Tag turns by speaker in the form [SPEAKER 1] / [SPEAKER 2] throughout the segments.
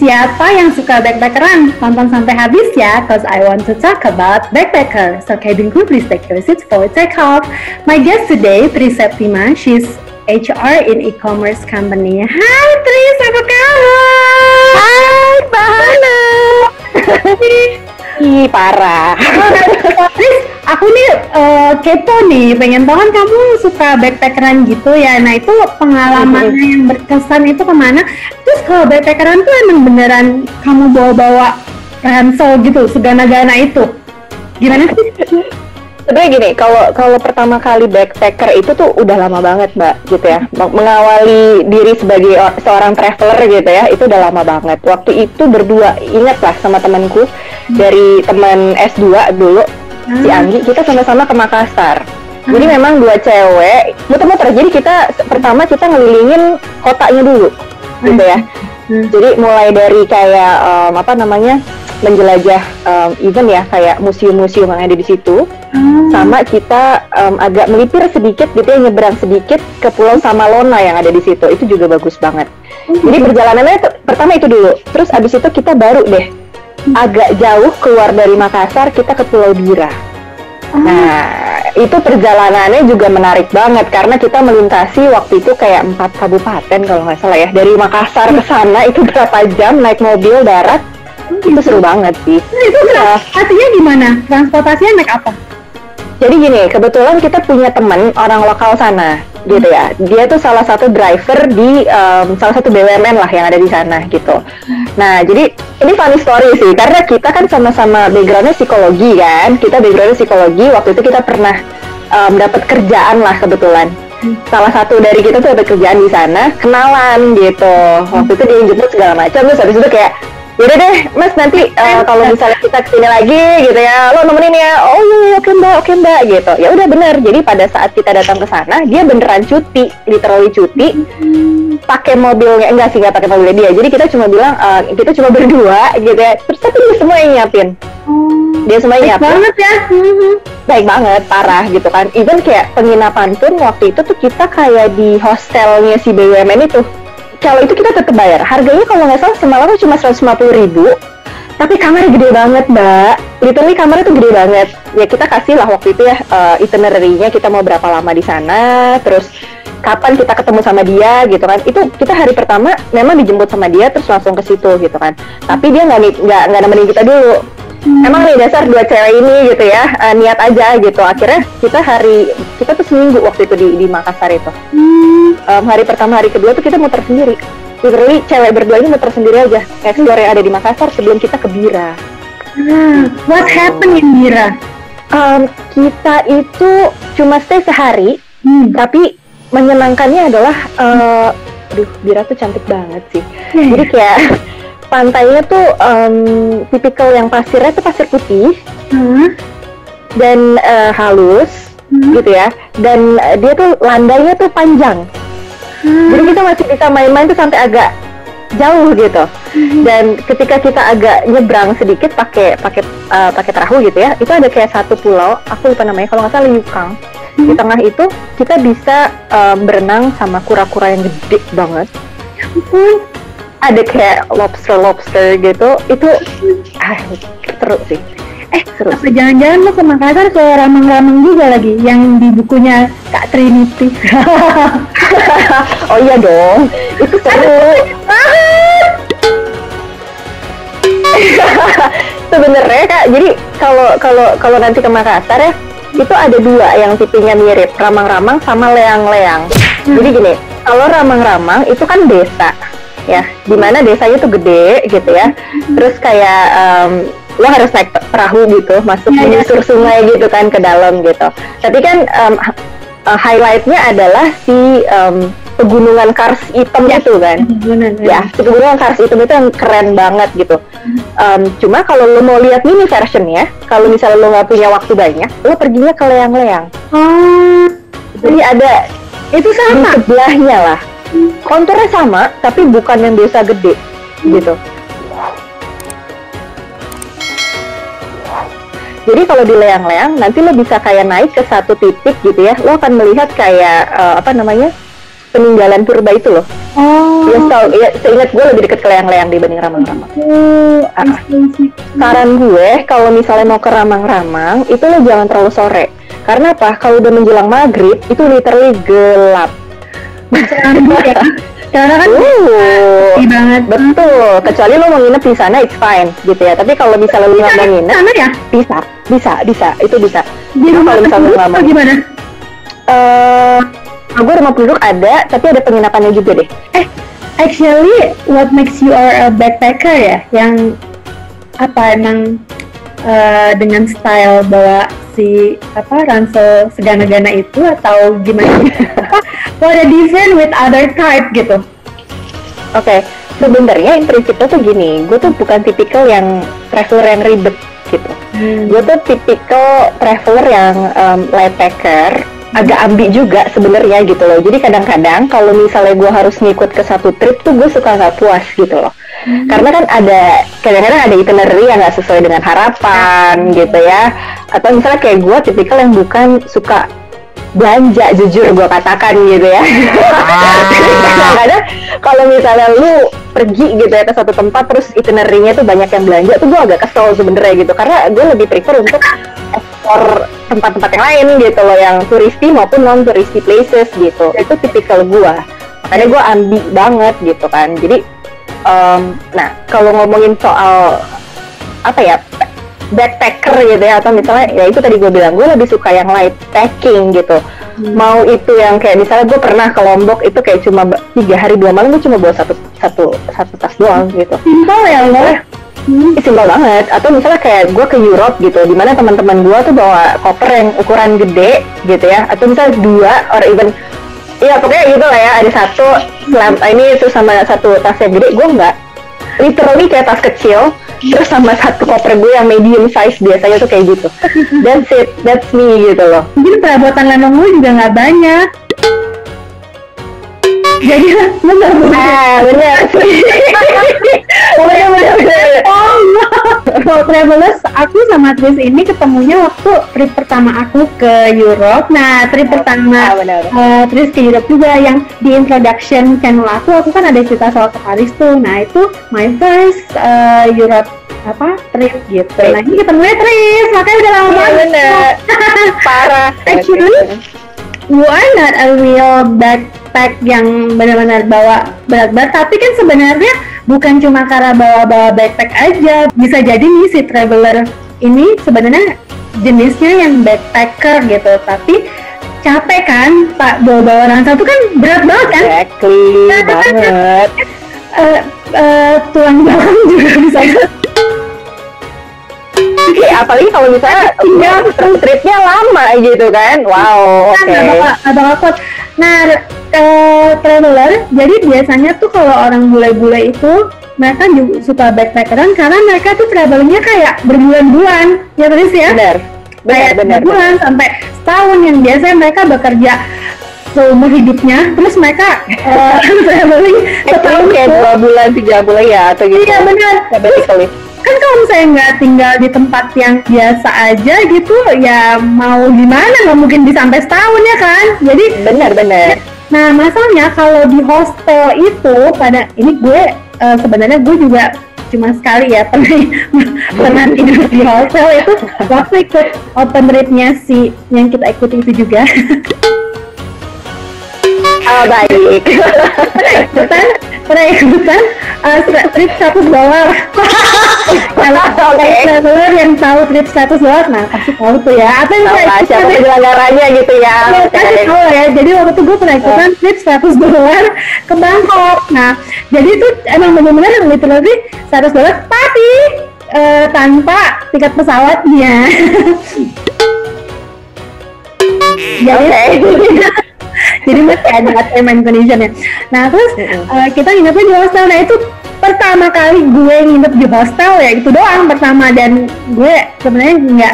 [SPEAKER 1] Siapa yang suka backpackeran? Tonton sampai habis ya, cause I want to talk about backpacker. So cabin crew, please take your seats for takeoff. My guest today, Tri Septima. She's HR in e-commerce company. Hai Tris, apa kabar?
[SPEAKER 2] Hai, Mbak Hana. Ih, parah.
[SPEAKER 1] Tris, aku nih kepo nih, pengen tahu kan kamu suka backpackeran gitu ya. Nah itu pengalaman yang berkesan itu kemana? Terus kalau backpackeran tuh emang beneran kamu bawa-bawa ransel gitu, segana-gana itu? Gimana sih?
[SPEAKER 2] Sebenarnya gini, kalau pertama kali backpacker itu tuh udah lama banget, Mbak, gitu ya. Mengawali diri sebagai seorang traveler gitu ya, itu udah lama banget. Waktu itu berdua, ingat lah sama temanku dari teman S2 dulu, si Anggi, kita sama-sama ke Makassar. Jadi memang dua cewek, muter-muter. Jadi pertama kita ngelilingin kotanya dulu, gitu ya. Jadi mulai dari kayak menjelajah event ya, kayak museum-museum yang ada di situ. Sama kita agak melipir sedikit gitu ya, nyebrang sedikit ke Pulau Samalona yang ada di situ. Itu juga bagus banget. Jadi perjalanannya pertama itu dulu. Terus abis itu kita baru deh agak jauh keluar dari Makassar, kita ke Pulau Bira. Nah, itu perjalanannya juga menarik banget karena kita melintasi waktu itu kayak 4 kabupaten kalau nggak salah ya. Dari Makassar ke sana itu berapa jam naik mobil darat. Itu seru banget sih.
[SPEAKER 1] Itu transportasinya gimana? Transportasinya naik apa?
[SPEAKER 2] Jadi gini, kebetulan kita punya teman orang lokal sana, gitu ya. Dia tuh salah satu driver di salah satu BUMN lah yang ada di sana, gitu. Nah, jadi ini funny story sih, karena kita kan sama-sama backgroundnya psikologi kan. Kita backgroundnya psikologi, waktu itu kita pernah dapat kerjaan lah kebetulan. Salah satu dari kita tuh dapat kerjaan di sana, kenalan gitu. Waktu itu dia jemput segala macam, terus habis itu kayak, yaudah deh mas, nanti kalau misalnya kita kesini lagi gitu ya, lo nemenin ya. Oh iya, oke mbak gitu. Ya udah bener. Jadi pada saat kita datang ke sana, dia beneran cuti, literally cuti, pakai mobilnya. Enggak sih, nggak pakai mobilnya dia. Jadi kita cuma bilang kita cuma berdua gitu ya. Terus tapi dia semua yang nyiapin. Dia semua yang nyiapin.
[SPEAKER 1] Baik banget ya.
[SPEAKER 2] Baik banget, parah gitu kan. Even kayak penginapan pun waktu itu tuh kita kayak di hostelnya si BUMN itu. Kalau itu kita tetap bayar. Harganya kalau nggak salah semalam cuma 150.000. Tapi kamarnya gede banget, Mbak. Literally kamarnya tuh gede banget. Ya kita kasih lah waktu itu ya itinerary-nya, kita mau berapa lama di sana, terus kapan kita ketemu sama dia gitu kan. Itu kita hari pertama memang dijemput sama dia terus langsung ke situ gitu kan. Tapi dia nggak nemenin kita dulu. Emang nih dasar dua cewek ini gitu ya, niat aja gitu. Akhirnya kita tuh seminggu waktu itu di Makassar itu. Hari pertama, hari kedua tuh kita muter sendiri. Literally cewek berdua ini muter sendiri aja, explore yang ada di Makassar sebelum kita ke Bira.
[SPEAKER 1] What happened in Bira?
[SPEAKER 2] Kita itu cuma stay sehari, tapi menyenangkannya adalah, Bira tuh cantik banget sih. Jadi kayak pantainya tuh tipikal yang pasirnya tuh pasir putih dan halus gitu ya, dan dia tuh landainya tuh panjang. Jadi kita masih bisa main-main tuh sampai agak jauh gitu. Dan ketika kita agak nyebrang sedikit pakai perahu gitu ya, itu ada kayak satu pulau, aku lupa namanya, kalau nggak salah Yukang. Di tengah itu kita bisa berenang sama kura-kura yang gede banget. Ada kayak lobster gitu, itu seru sih.
[SPEAKER 1] Seru. Apa jangan-jangan lo ke Makassar ke Ramang-Ramang juga lagi yang di bukunya Kak Trinity?
[SPEAKER 2] Oh iya dong, itu seru. Sebenarnya Kak, jadi kalau nanti ke Makassar ya, itu ada dua yang tipenya mirip, Ramang-Ramang sama Leang-Leang. Jadi gini, kalau Ramang-Ramang itu kan desa ya, dimana desanya tuh gede gitu ya, terus kayak lo harus naik perahu gitu, masuk menyusur sungai gitu kan ke dalam gitu. Tapi kan highlightnya adalah si pegunungan Kars Hitam itu kan. Ya, si pegunungan Kars Hitam itu yang keren banget gitu. Cuma kalau lo mau lihat mini versionnya, kalau misalnya lo nggak punya waktu banyak, lo perginya ke Leang-Leang. Jadi ada
[SPEAKER 1] itu sama
[SPEAKER 2] di sebelahnya lah. Konturnya sama, tapi bukan yang desa gede gitu. Jadi kalau di Leang-Leang nanti lo bisa kayak naik ke satu titik gitu ya, lo akan melihat kayak peninggalan purba itu loh.
[SPEAKER 1] Oh.
[SPEAKER 2] Ya, seingat gue lebih deket ke Layang-Layang dibanding Ramang-Ramang. Saran gue kalau misalnya mau ke Ramang-Ramang itu lo jangan terlalu sore. Karena apa? Kalau udah menjelang maghrib itu literally gelap.
[SPEAKER 1] Karena kan sepi banget.
[SPEAKER 2] Betul. Kecuali lo mau nginep di sana it's fine gitu ya. Tapi kalau misalnya lo nggak mau nginep
[SPEAKER 1] sana ya?
[SPEAKER 2] Bisa, itu bisa.
[SPEAKER 1] Di rumah penduduk atau gimana?
[SPEAKER 2] Gue rumah penduduk ada, tapi ada penginapannya juga deh.
[SPEAKER 1] Actually, what makes you are a backpacker ya? Yang emang dengan style bawa si ransel segana-gana itu atau gimana? What a different with other type gitu?
[SPEAKER 2] Oke, sebenarnya prinsipnya tuh gini, gue tuh bukan tipikal yang traveler yang ribet gitu. Gue tuh tipikal traveler yang light packer, agak ambi juga sebenarnya gitu loh. Jadi kadang-kadang kalau misalnya gue harus ngikut ke satu trip tuh gue suka nggak puas gitu loh. Karena kan kadang-kadang ada itinerary yang nggak sesuai dengan harapan gitu ya. Atau misalnya kayak gue tipikal yang bukan suka belanja, jujur gue katakan gitu ya. Kadang-kadang kalau misalnya lu pergi gitu ya ke satu tempat terus itinerary-nya tuh banyak yang belanja tuh gue agak kesel sebenarnya gitu. Karena gue lebih prefer untuk explore tempat-tempat yang lain gitu loh, yang touristy maupun non-touristy places gitu. Itu tipikal gue. Makanya gue ambi banget gitu kan. Jadi nah kalau ngomongin soal backpacker gitu ya, atau misalnya ya itu tadi gue bilang gue lebih suka yang light packing gitu. Mau itu yang kayak misalnya gue pernah ke Lombok itu kayak cuma 3 hari 2 malam gue cuma bawa satu tas doang gitu.
[SPEAKER 1] Simpel ya lo?
[SPEAKER 2] Simpel banget. Atau misalnya kayak gue ke Europe gitu, dimana teman-teman gue tuh bawa koper yang ukuran gede gitu ya, atau misalnya 2 or even ya pokoknya gitu lah ya, ada satu ini itu sama satu tas yang gede. Gue enggak, literally kayak tas kecil terus sama satu koper gue yang medium size, biasanya tuh kayak gitu. That's me gitu loh.
[SPEAKER 1] Mungkin perabotan Lenong lu juga nggak banyak, jadi bener. Kalau travelers, aku sama Tris ini ketemunya waktu trip pertama aku ke Europe. Nah, trip pertama Tris ke Europe juga yang di introduction channel aku kan ada cerita soal ke Paris tuh. Nah, itu my first Europe trip gitu. Nah, ini ketemunya Tris, makanya udah lama banget.
[SPEAKER 2] Parah.
[SPEAKER 1] Actually, you are not a real backpack yang benar-benar bawa berat-berat, tapi kan sebenarnya bukan cuma karena bawa backpack aja. Bisa jadi nih si traveler ini sebenarnya jenisnya yang backpacker gitu, tapi capek kan Pak bawa ransel itu kan berat banget kan?
[SPEAKER 2] Exactly, banget.
[SPEAKER 1] Tulang belakang juga bisa.
[SPEAKER 2] Apalagi kalau misalnya tripnya lama gitu kan. Wow, oke.
[SPEAKER 1] Nah, traveler, jadi biasanya tuh kalau orang bule-bule itu mereka juga suka backpackeran karena mereka tuh travelingnya kayak berbulan-bulan, ya Tris ya? Benar. Bulan sampai setahun, yang biasanya mereka bekerja seumur hidupnya, terus mereka traveling setahun
[SPEAKER 2] kayak 2 bulan 3 bulan ya atau gitu.
[SPEAKER 1] Iya benar. Kan kalau misalnya nggak tinggal di tempat yang biasa aja gitu, ya mau gimana, nggak mungkin bisa sampai setahun ya kan? Jadi
[SPEAKER 2] benar.
[SPEAKER 1] Nah, masalahnya kalau di hostel itu ini gue sebenarnya gue juga cuma sekali ya pernah tidur di hostel itu waktu ikut open trip-nya si yang kita ikuti itu juga.
[SPEAKER 2] Baik.
[SPEAKER 1] Pernah ikutan trip $100. Kalau traveler yang tahu trip $100, nah kasih tahu tuh ya. Apa yang
[SPEAKER 2] siapa penyelenggaranya gitu ya?
[SPEAKER 1] Kasih tahu ya. Jadi waktu itu gue pernah ikutan trip $100 ke Bangkok. Nah, jadi itu emang benar-benar literally $100 tapi tanpa tiket pesawatnya. Jadi masih ada term and condition ya. Nah terus kita nginepnya di hostel. Nah itu pertama kali gue nginep di hostel ya itu doang pertama, dan gue sebenarnya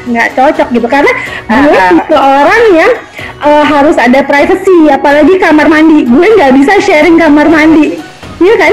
[SPEAKER 1] nggak cocok gitu karena gue tipe orang yang harus ada privacy, apalagi kamar mandi. Gue nggak bisa sharing kamar mandi. iya kan?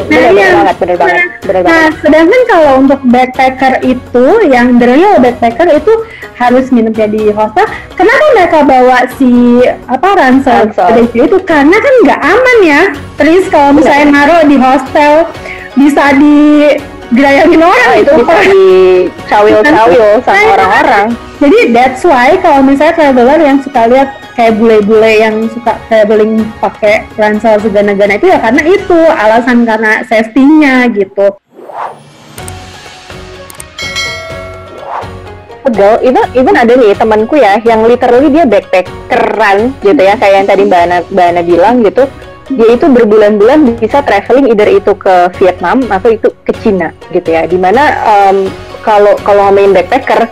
[SPEAKER 2] Bener banget.
[SPEAKER 1] Nah, sedangkan kalau untuk backpacker itu, yang the real backpacker itu harus nginepnya di hostel. Kenapa mereka bawa si ransel itu? Karena kan nggak aman ya. Terus kalau misalnya naruh di hostel bisa digerayangin orang,
[SPEAKER 2] itu bisa dicawil-cawil sama orang-orang.
[SPEAKER 1] Jadi that's why kalau misalnya traveler yang suka lihat kayak bule-bule yang suka traveling pakai ransel segana-gana itu ya karena itu alasan, karena safety-nya gitu.
[SPEAKER 2] Betul, even ada nih temanku ya yang literally dia backpackeran gitu ya, kayak yang tadi Mbak Ana bilang gitu. Dia itu berbulan-bulan bisa traveling either itu ke Vietnam atau itu ke Cina gitu ya. Dimana kalau ngomongin backpacker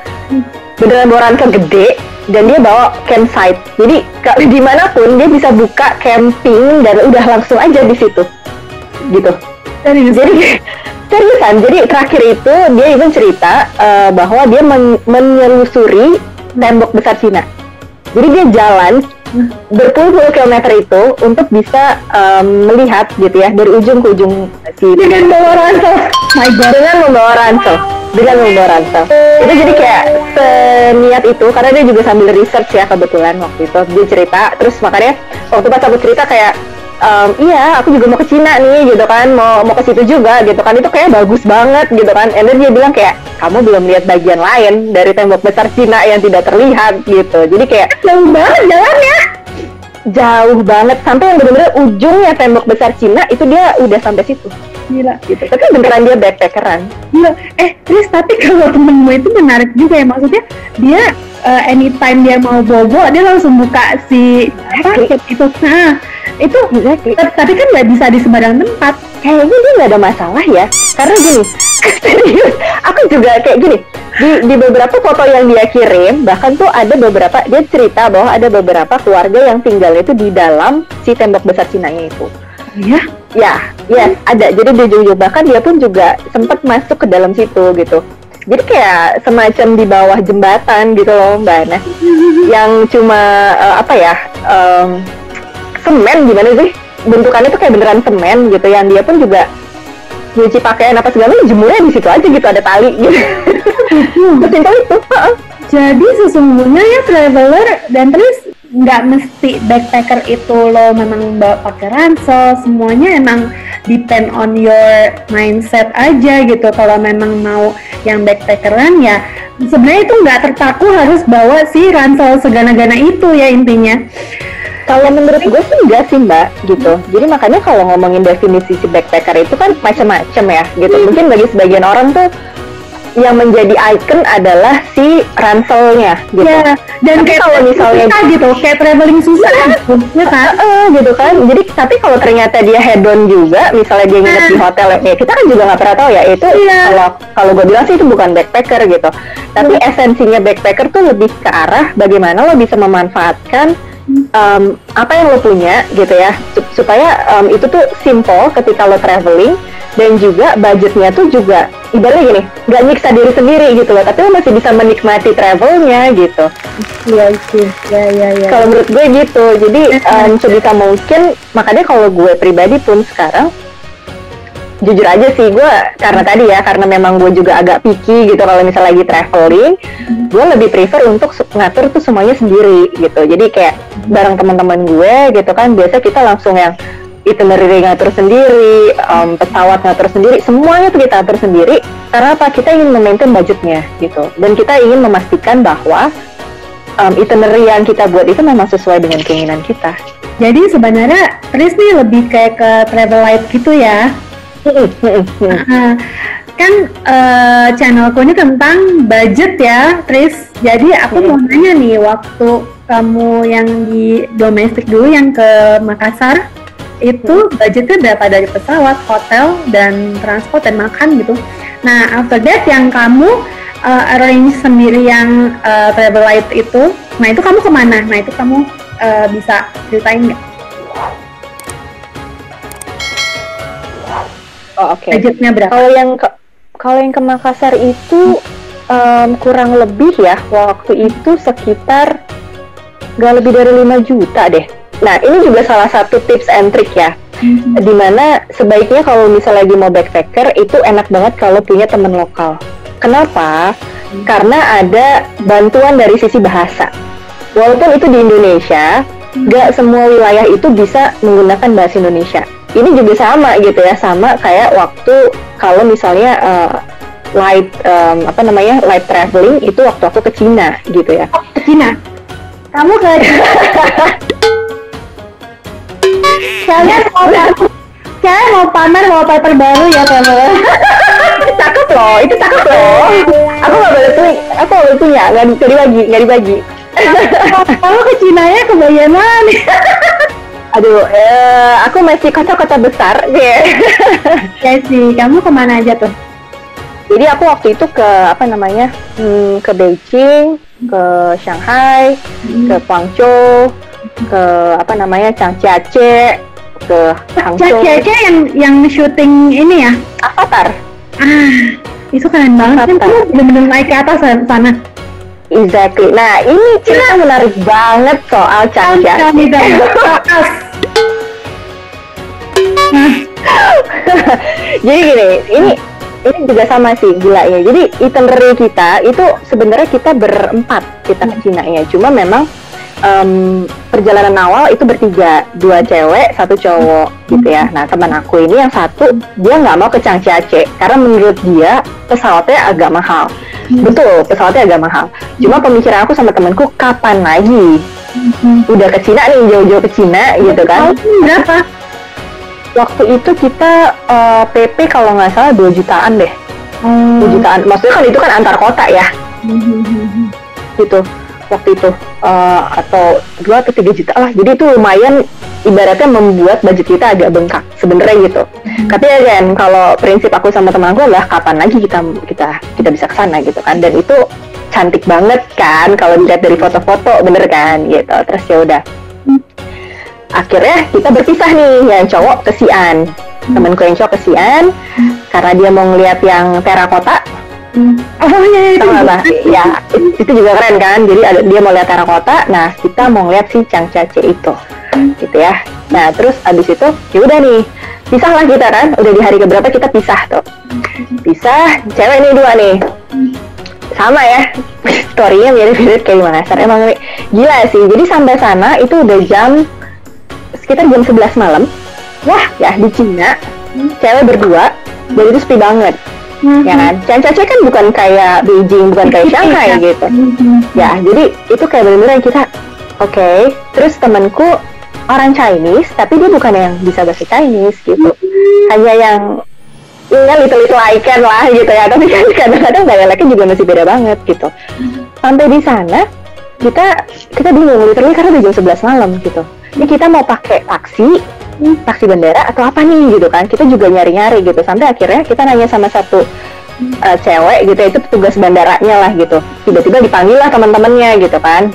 [SPEAKER 2] beneran bawa ransel gede dan dia bawa campsite. Jadi dimanapun dia bisa buka camping dan udah langsung aja di situ gitu. Jadi seriusan, jadi terakhir itu dia even cerita bahwa dia menyelusuri tembok besar Cina. Jadi dia jalan berpuluh-puluh kilometer itu untuk bisa melihat gitu ya dari ujung ke ujung dengan membawa ransel. Dengan membawa ransel. Itu jadi kayak seniat itu, karena dia juga sambil research ya kebetulan waktu itu dia cerita. Terus makanya waktu pas aku cerita kayak iya, aku juga mau ke Cina nih gitu kan, mau ke situ juga gitu kan, itu kayak bagus banget gitu kan. And then dia bilang kayak, kamu belum lihat bagian lain dari tembok besar Cina yang tidak terlihat gitu. Jadi kayak jauh banget jalannya, jauh banget, sampai yang benar-benar ujungnya tembok besar Cina itu dia udah sampai situ. Gila gitu. Tapi beneran dia backpackeran.
[SPEAKER 1] Gila. Terus tapi kalau temenmu itu menarik juga ya, maksudnya dia anytime dia mau bobo dia langsung buka si itu. Nah itu tapi kan nggak bisa di sembarang tempat.
[SPEAKER 2] Kayaknya dia nggak ada masalah ya, karena gini, serius, aku juga kayak gini, di beberapa foto yang dia kirim, bahkan tuh ada beberapa, dia cerita bahwa ada beberapa keluarga yang tinggal itu di dalam si tembok besar Cinanya itu. Ya, ada. Jadi dia juga, bahkan dia pun juga sempat masuk ke dalam situ gitu. Jadi kayak semacam di bawah jembatan gitu loh Mbak Ana, yang cuma semen, gimana sih bentukannya tuh kayak beneran semen gitu, yang dia pun juga nyuci pakaian apa segala jemurnya di situ aja gitu, ada tali gitu. Sesimpel itu.
[SPEAKER 1] Jadi sesungguhnya ya traveler dan terus nggak mesti backpacker itu lo memang bawa pakai ransel, semuanya emang depend on your mindset aja gitu. Kalau memang mau yang backpackeran ya sebenarnya itu nggak terpaku harus bawa si ransel segana-gana itu ya intinya.
[SPEAKER 2] Kalau menurut gue sih enggak sih Mbak gitu. Jadi makanya kalau ngomongin definisi si backpacker itu kan macam-macam ya gitu. Mungkin bagi sebagian orang tuh yang menjadi icon adalah si ranselnya gitu.
[SPEAKER 1] Ya, dan kayak kalau misalnya gitu, kayak traveling susah ya kan?
[SPEAKER 2] Gitu kan. Jadi tapi kalau ternyata dia hedon juga, misalnya dia nginep di hotel ya, kita kan juga nggak pernah tahu ya itu. Kalau gue bilang sih itu bukan backpacker gitu. Tapi esensinya backpacker tuh lebih ke arah bagaimana lo bisa memanfaatkan apa yang lo punya gitu ya, supaya itu tuh simple ketika lo traveling, dan juga budgetnya tuh juga ibaratnya gini, nggak nyiksa diri sendiri gitu loh, tapi lo masih bisa menikmati travelnya gitu.
[SPEAKER 1] Ya.
[SPEAKER 2] Kalau menurut gue gitu, jadi sebisa mungkin, makanya kalau gue pribadi pun sekarang jujur aja sih gue, karena memang gue juga agak picky gitu kalau misalnya lagi traveling, gue lebih prefer untuk ngatur tuh semuanya sendiri gitu. Jadi kayak bareng teman-teman gue gitu kan, biasa kita langsung yang itinerary ngatur sendiri, pesawat ngatur sendiri, semuanya tuh kita atur sendiri. Karena apa? Kita ingin memaintain budgetnya gitu, dan kita ingin memastikan bahwa itinerary yang kita buat itu memang sesuai dengan keinginan kita.
[SPEAKER 1] Jadi sebenarnya Tris nih lebih kayak ke travel light gitu ya. Kan channelku ini tentang budget ya, Tris. Jadi aku mau nanya nih, waktu kamu yang di domestik dulu yang ke Makassar, itu budgetnya berapa dari pesawat, hotel, dan transport dan makan gitu. Nah, after that yang kamu arrange sendiri yang travel light itu, nah itu kamu kemana? Nah itu kamu bisa ceritain nggak?
[SPEAKER 2] Oh, oke.
[SPEAKER 1] Budgetnya berapa?
[SPEAKER 2] Kalau yang ke Makassar itu kurang lebih ya, waktu itu sekitar nggak lebih dari 5 juta deh. Nah ini juga salah satu tips and trick ya. Dimana sebaiknya kalau misalnya lagi mau backpacker itu enak banget kalau punya teman lokal. Kenapa? Karena ada bantuan dari sisi bahasa. Walaupun itu di Indonesia, gak semua wilayah itu bisa menggunakan bahasa Indonesia. Ini juga sama gitu ya, sama kayak waktu kalau misalnya light traveling itu waktu aku ke Cina gitu ya.
[SPEAKER 1] Ke Cina? Kamu ke Kalian mau pamer wallpaper baru ya kamu?
[SPEAKER 2] Cakep loh, itu cakep loh. Aku nggak boleh punya, nggak dibagi.
[SPEAKER 1] Kamu ke Cina ya kebagian mana?
[SPEAKER 2] Aduh, aku masih kota-kota besar ya.
[SPEAKER 1] Ya sih, kamu kemana aja tuh?
[SPEAKER 2] Jadi aku waktu itu ke ke Beijing, ke Shanghai, ke Guangzhou, ke Changjiace, ke Hangzhou.
[SPEAKER 1] Changjiace yang syuting ini ya?
[SPEAKER 2] Avatar.
[SPEAKER 1] Itu keren banget kan, kamu bener-bener naik ke atas sana.
[SPEAKER 2] Exactly. Nah, ini cerita menarik banget soal Changjiace. Jadi gini, ini juga sama sih gilanya. Jadi itinerary kita itu sebenarnya kita berempat kita ke Cina ya. Cuma memang perjalanan awal itu bertiga, 2 cewek, 1 cowok gitu ya. Nah teman aku ini yang satu dia nggak mau ke Changjiace karena menurut dia pesawatnya agak mahal. Betul, pesawatnya agak mahal. Cuma pemikiran aku sama temanku kapan lagi? Udah ke Cina nih, jauh-jauh ke Cina gitu kan.
[SPEAKER 1] Berapa?
[SPEAKER 2] Waktu itu kita PP kalau nggak salah 2 jutaan deh. 2 jutaan, maksudnya kan itu kan antar kota ya. Gitu, waktu itu atau 2 atau 3 juta lah. Jadi itu lumayan ibaratnya membuat budget kita agak bengkak sebenarnya gitu. Tapi ya kan, kalau prinsip aku sama teman aku adalah kapan lagi kita bisa ke sana gitu kan. Dan itu cantik banget kan kalau dilihat dari foto-foto, bener kan gitu. Terus ya udah. Akhirnya kita berpisah nih, yang cowok ke Xi'an. Temanku yang cowok ke Xi'an karena dia mau ngeliat yang terakota.
[SPEAKER 1] Oh iya,
[SPEAKER 2] ya itu juga keren kan. Jadi dia mau lihat terakota, nah kita mau ngeliat si Changjiace itu gitu ya. Nah terus abis itu ya udah nih, pisah lah kita kan. Udah di hari keberapa kita pisah tuh. Pisah, cewek nih 2 nih. Sama ya, story-nya mirip-mirip kayak gimana. Emang gila sih. Jadi sampai sana itu udah sekitar jam 11 malam. Wah ya, di Cina cewek berdua, dan itu sepi banget. Ya kan, Changjiace kan bukan kayak Beijing, bukan kayak Shanghai gitu. Ya, jadi itu kayak bener-bener kita oke. Terus temanku orang Chinese, tapi dia bukan yang bisa bahasa Chinese gitu. Hanya yang little icon lah gitu ya. Tapi kan kadang-kadang dialeknya juga masih beda banget gitu. Sampai di sana kita bingung literally karena udah jam 11 malam gitu. Ini kita mau pakai taksi bandara atau apa nih gitu kan. Kita juga nyari-nyari gitu. Sampai akhirnya kita nanya sama satu cewek gitu, itu petugas bandaranya lah gitu. Tiba-tiba dipanggil lah teman-temannya gitu kan.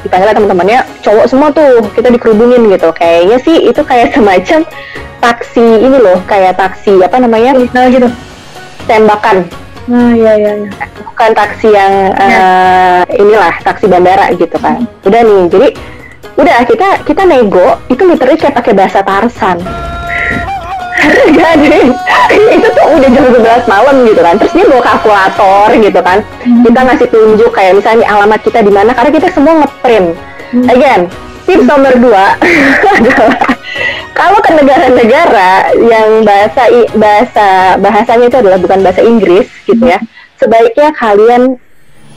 [SPEAKER 2] Dipanggil lah teman-temannya, cowok semua tuh, kita dikerubungin gitu. Kayaknya sih itu kayak semacam taksi ini loh, kayak taksi gitu, tembakan.
[SPEAKER 1] Iya.
[SPEAKER 2] Bukan taksi yang inilah, taksi bandara gitu kan. Udah nih, jadi udah kita nego itu literally kayak pakai bahasa Tarsan. Jadi itu tuh udah jam 11 malam gitu kan. Terus dia bawa kalkulator gitu kan. Kita ngasih tunjuk kayak misalnya alamat kita di mana, karena kita semua ngeprint. Again, tips nomor 2 adalah kalau ke negara-negara yang bahasanya itu adalah bukan bahasa Inggris gitu ya, sebaiknya kalian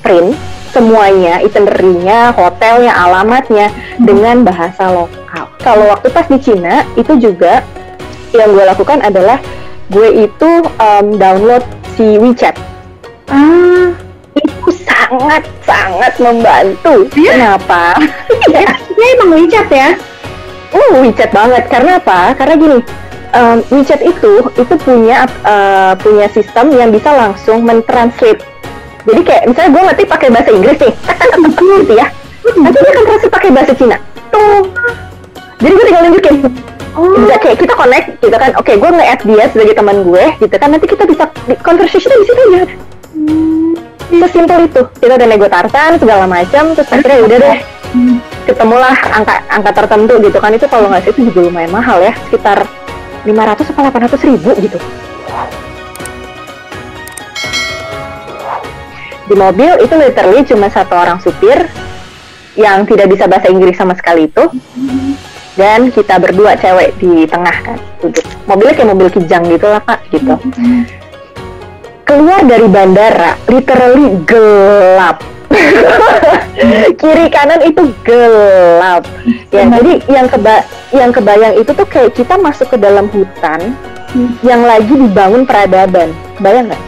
[SPEAKER 2] print semuanya, itinerary-nya, hotelnya, alamatnya dengan bahasa lokal. Kalau waktu pas di Cina itu juga yang gue lakukan adalah gue itu download si WeChat. Itu sangat membantu. Kenapa?
[SPEAKER 1] Ya emang WeChat ya?
[SPEAKER 2] WeChat banget. Karena apa? Karena gini, WeChat itu punya sistem yang bisa langsung mentranslate. Jadi kayak misalnya gue ngetik pakai bahasa Inggris nih, gitu ya. Nanti dia akan translate pakai bahasa Cina. Tuh. Jadi gue tinggal nunjukin. Bisa kayak kita connect gitu kan. Oke, gue nge-add dia sebagai teman gue gitu kan. Nanti kita bisa conversation di situ aja. Sesimpel itu. Kita udah nego Tarsan segala macam, terus akhirnya udah deh. ketemulah angka tertentu gitu kan. Itu kalau nggak sih itu juga lumayan mahal ya, sekitar 500 atau 800 ribu gitu. Di mobil itu literally cuma satu orang supir yang tidak bisa bahasa Inggris sama sekali itu, dan kita berdua cewek di tengah kan duduk. Mobilnya kayak mobil kijang gitu lah Kak gitu. Keluar dari bandara literally gelap. Kiri kanan itu gelap ya. Jadi yang kebayang itu tuh kayak kita masuk ke dalam hutan yang lagi dibangun peradaban. Bayang nggak?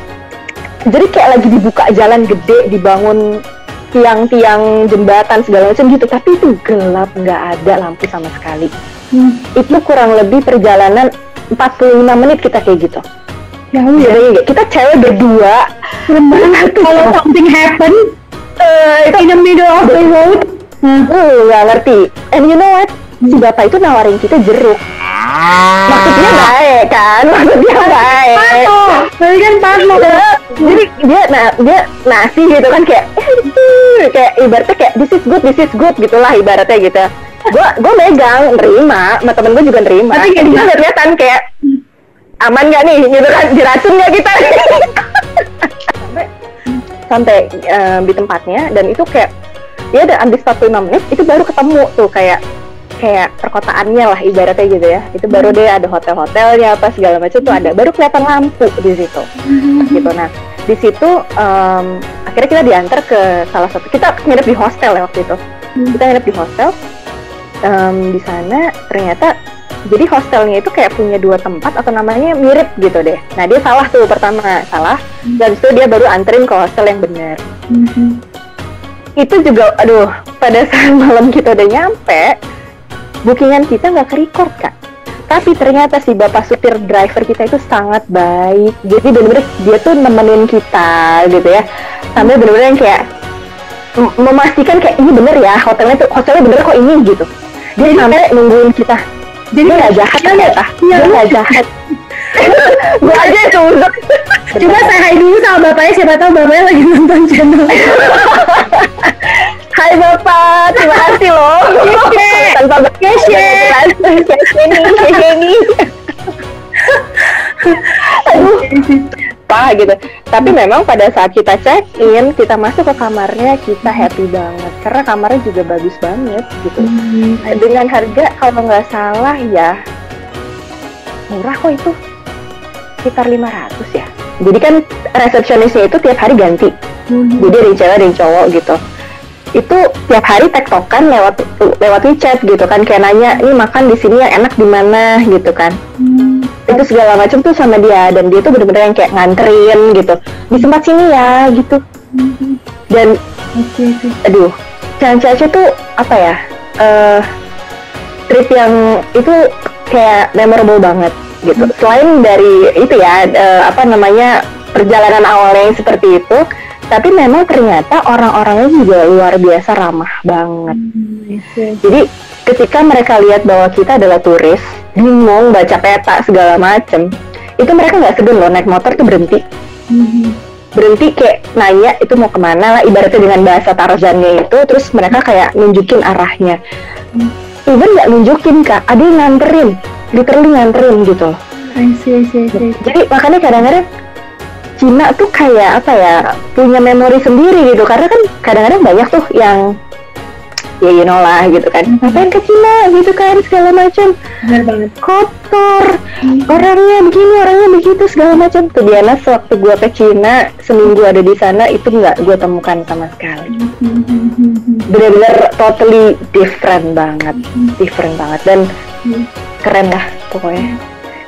[SPEAKER 2] Jadi kayak lagi dibuka jalan gede, dibangun tiang-tiang jembatan segala macam gitu, tapi itu gelap, nggak ada lampu sama sekali. Itu kurang lebih perjalanan 45 menit kita kayak gitu. Ya udah, kita cewek berdua.
[SPEAKER 1] Serem banget kalau something happen in the middle of the road.
[SPEAKER 2] Nggak ngerti. And you know what? Si bapak itu nawarin kita jeruk. Maksudnya baik kan? Maksudnya baik.
[SPEAKER 1] Tapi kan Pato.
[SPEAKER 2] Jadi dia nasi gitu kan, kayak ibaratnya kayak this is good gitulah ibaratnya gitu. Gue megang, nerima, sama temen gue juga nerima.
[SPEAKER 1] Tapi kayak
[SPEAKER 2] kita kelihatan kayak aman nggak nih gitu kan, diracun nggak kita? Sampai di tempatnya, dan itu kayak ya udah habis 45 menit itu baru ketemu tuh kayak perkotaannya lah ibaratnya gitu ya. Itu baru deh ada hotel-hotelnya apa segala macam tuh ada, baru kelihatan lampu di situ gitu. Nah di situ akhirnya kita diantar ke salah satu, kita nginep di hostel ya waktu itu. Kita nginep di hostel di sana. Ternyata jadi hostelnya itu kayak punya 2 tempat atau namanya mirip gitu deh. Nah dia salah tuh, pertama salah, dan itu dia baru anterin ke hostel yang benar. Itu juga aduh, pada saat malam kita udah nyampe, bookingan kita nggak ke-record Kak. Tapi ternyata si bapak supir driver kita itu sangat baik. Jadi bener-bener dia tuh nemenin kita gitu ya, sambil bener-bener yang kayak memastikan kayak ini bener ya, hotelnya bener kok ini gitu. Dia sampai nungguin kita. Jadi nggak jahat ternyata. Dia nggak jahat. Gue aja itu.
[SPEAKER 1] Coba saya hai dulu sama bapaknya, siapa tahu bapaknya lagi nonton channel.
[SPEAKER 2] Hai Bapak, terima kasih loh. Tanpa ini. Aduh, apa gitu. Tapi memang pada saat kita check in, kita masuk ke kamarnya, kita happy banget karena kamarnya juga bagus banget gitu. Dengan harga kalau nggak salah ya murah kok, itu sekitar 500 ya. Jadi kan resepsionisnya itu tiap hari ganti. Jadi ada yang cewek ada yang cowok gitu. Itu tiap hari tektokan lewat WeChat gitu kan, kayak nanya ini makan di sini yang enak di mana gitu kan. Itu segala macam tuh sama dia, dan dia tuh bener-bener yang kayak nganterin gitu di tempat sini ya gitu. Dan aduh, Ciancia tuh apa ya, trip yang itu kayak memorable banget gitu. Selain dari itu ya perjalanan awalnya yang seperti itu, tapi memang ternyata orang-orangnya juga luar biasa ramah banget. Jadi ketika mereka lihat bahwa kita adalah turis, bingung baca peta segala macem, itu mereka nggak segan loh naik motor tuh berhenti. Berhenti kayak nanya itu mau kemana lah, ibaratnya dengan bahasa Tarzannya itu, terus mereka kayak nunjukin arahnya. Even nggak nunjukin Kak, ada yang nganterin, literally nganterin gitu. Jadi makanya kadang-kadang Cina tuh kayak apa ya, punya memori sendiri gitu, karena kan kadang-kadang banyak tuh yang ya you know lah gitu kan, ngapain ke Cina gitu kan segala macam, kotor, orangnya begini orangnya begitu segala macam. Tuh Diana sewaktu gue ke Cina seminggu ada di sana itu nggak gue temukan sama sekali. Bener-bener totally different banget dan keren lah pokoknya.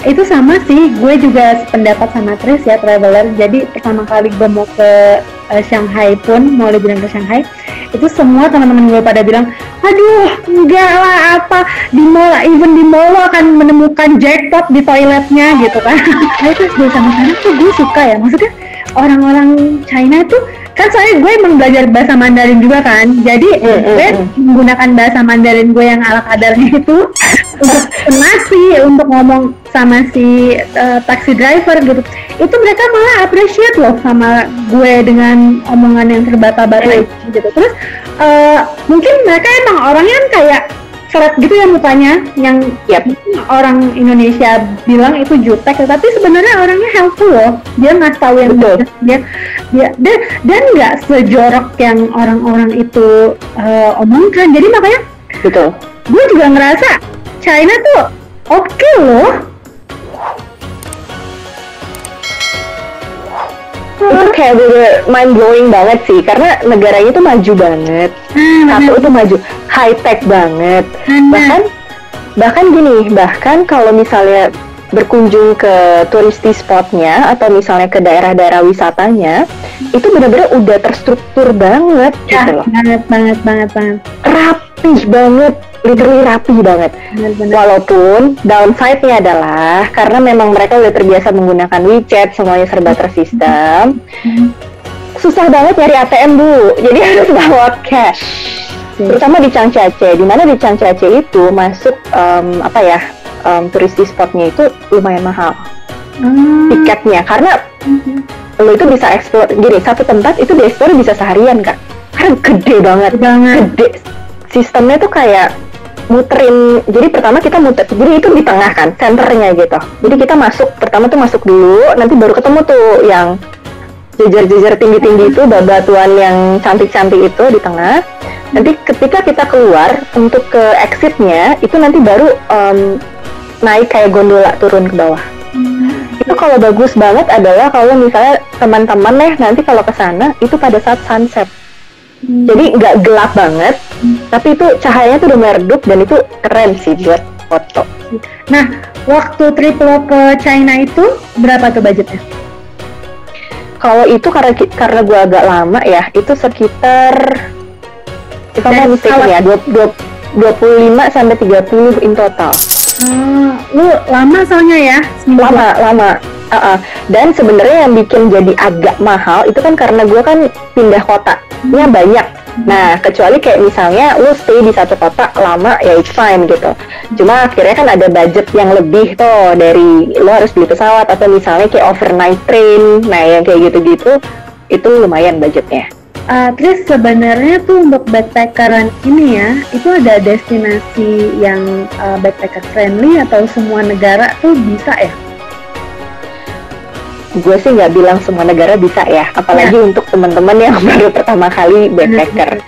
[SPEAKER 1] Itu sama sih, gue juga pendapat sama Tris ya, traveler. Jadi pertama kali gue mau ke Shanghai pun, mau liburan ke Shanghai, itu semua teman-teman gue pada bilang, aduh enggak lah apa, di mall, even di mall lo akan menemukan jackpot di toiletnya gitu kan. Nah itu gue sama sana tuh gue suka ya, maksudnya orang-orang China tuh kan, soalnya gue emang belajar bahasa Mandarin juga kan, jadi gue menggunakan bahasa Mandarin gue yang ala kadarnya itu nasi untuk ngomong sama si taxi driver gitu, itu mereka malah appreciate loh sama gue dengan omongan yang terbata-bata gitu. Terus mungkin mereka emang orangnya kan kayak seret gitu ya mukanya, yang orang Indonesia bilang itu jutek, tapi sebenarnya orangnya helpful loh. Dia ngasih tahu yang dia dan nggak sejorok yang orang-orang itu omongkan. Jadi makanya gue juga ngerasa China tuh oke loh.
[SPEAKER 2] Itu kayak bener mind blowing banget sih, karena negaranya tuh maju banget. Satu itu maju, high tech banget. Bahkan gini, bahkan kalau misalnya berkunjung ke touristy spotnya atau misalnya ke daerah-daerah wisatanya, itu benar-benar udah terstruktur banget gitu loh.
[SPEAKER 1] Banget.
[SPEAKER 2] Rapih banget, literally rapi banget. Bener. Walaupun downside-nya adalah karena memang mereka udah terbiasa menggunakan WeChat, semuanya serba tersistem. Susah banget nyari ATM, Bu. Jadi harus bawa cash. Terutama di Changjiace, di mana di Changjiace itu masuk touristy spotnya itu lumayan mahal tiketnya, karena lo itu bisa explore. Gini, satu tempat itu di explore bisa seharian, Kak, karena gede banget. Gede. Sistemnya tuh kayak muterin. Jadi pertama kita muter, jadi itu di tengah kan, centernya gitu. Jadi kita pertama tuh masuk dulu, nanti baru ketemu tuh yang jejer-jejer tinggi-tinggi itu, bebatuan yang cantik-cantik itu di tengah. Nanti ketika kita keluar untuk ke exitnya, itu nanti baru naik kayak gondola turun ke bawah. Itu kalau bagus banget adalah kalau misalnya teman-teman nanti kalau ke sana itu pada saat sunset. Jadi nggak gelap banget, tapi itu cahayanya tuh udah meredup dan itu keren sih buat foto.
[SPEAKER 1] Nah, waktu trip lo ke China itu berapa tuh budgetnya?
[SPEAKER 2] Kalau itu karena gue agak lama ya, itu sekitar kalau misalnya 25 sampai 30 in total.
[SPEAKER 1] Lu lama soalnya ya?
[SPEAKER 2] Lama. Dan sebenarnya yang bikin jadi agak mahal itu kan karena gue kan pindah kotanya banyak. Nah, kecuali kayak misalnya lu stay di satu kota lama, ya it's fine gitu. Cuma akhirnya kan ada budget yang lebih tuh, dari lu harus beli pesawat atau misalnya kayak overnight train. Nah, yang kayak gitu-gitu itu lumayan budgetnya.
[SPEAKER 1] Terus sebenarnya tuh untuk backpackeran ini ya, itu ada destinasi yang backpacker friendly atau semua negara tuh bisa ya?
[SPEAKER 2] Gue sih nggak bilang semua negara bisa ya, apalagi untuk teman-teman yang baru pertama kali backpacker.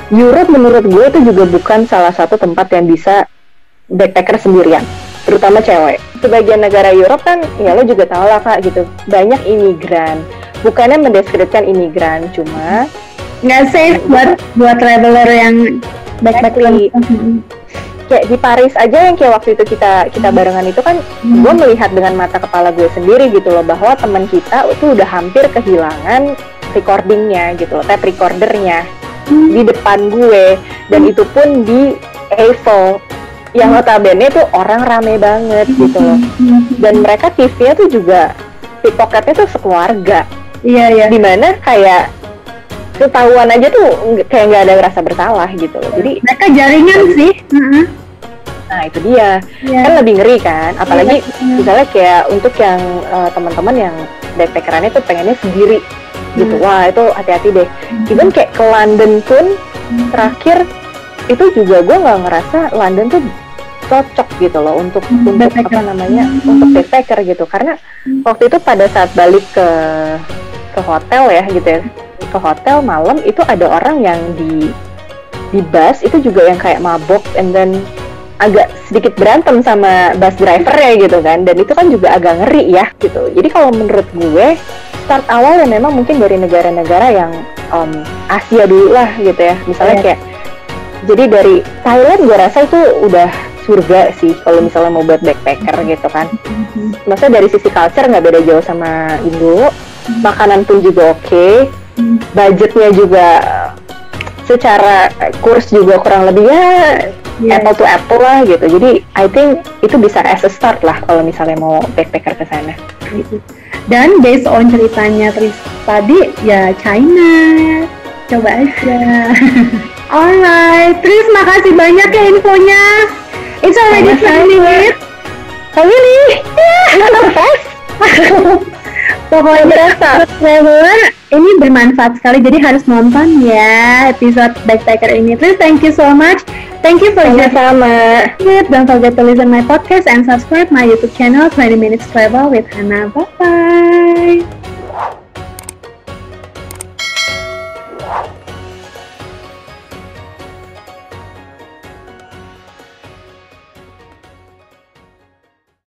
[SPEAKER 2] Europe menurut gue itu juga bukan salah satu tempat yang bisa backpacker sendirian, terutama cewek. Sebagian negara Europe kan, ya lo juga tau lah Kak gitu, banyak imigran. Bukannya mendeskripsikan imigran, cuma
[SPEAKER 1] nggak safe buat traveler yang backpacking.
[SPEAKER 2] Kayak di Paris aja yang kayak waktu itu kita barengan itu kan, gue melihat dengan mata kepala gue sendiri gitu loh, bahwa teman kita itu udah hampir kehilangan recordingnya gitu loh, tape recordernya di depan gue, dan itu pun di Eiffel yang notabene tuh orang rame banget gitu loh, dan mereka TV-nya tuh juga pickpocketnya tuh sekeluarga. Iya. Dimana kayak ketahuan aja tuh kayak nggak ada rasa bersalah gitu loh. Jadi
[SPEAKER 1] mereka jaringan sih.
[SPEAKER 2] Nah itu dia, kan lebih ngeri kan. Apalagi misalnya kayak untuk yang teman-teman yang backpackerannya tuh pengennya sendiri gitu. Wah itu hati-hati deh. Even kayak ke London pun terakhir itu juga gue nggak ngerasa London tuh cocok gitu loh untuk apa namanya, untuk backpacker gitu, karena waktu itu pada saat balik ke hotel ya gitu ya, ke hotel malam itu ada orang yang di bus itu juga yang kayak mabok, and then agak sedikit berantem sama bus driver ya gitu kan, dan itu kan juga agak ngeri ya gitu. Jadi kalau menurut gue start awal ya memang mungkin dari negara-negara yang Asia dulu lah gitu ya, misalnya kayak jadi dari Thailand gue rasa itu udah surga sih kalau misalnya mau buat backpacker gitu kan. Maksudnya dari sisi culture nggak beda jauh sama Indo, makanan pun juga oke, budgetnya juga secara kurs juga kurang lebih ya apple to apple lah gitu. Jadi I think itu bisa as a start lah kalau misalnya mau backpacker ke sana.
[SPEAKER 1] Dan based on ceritanya Tris tadi ya China, coba aja. Alright, Tris makasih banyak ya infonya. It's already 20 minutes.
[SPEAKER 2] Oh really? Yeah, fast.
[SPEAKER 1] Pokoknya Traveler ini bermanfaat sekali, jadi harus nonton ya episode Backpacker ini. Please, thank you so much. Thank you for
[SPEAKER 2] Sama-sama.
[SPEAKER 1] Don't forget to listen my podcast and subscribe my YouTube channel 20 Minutes Travel with Hannah. Bye bye.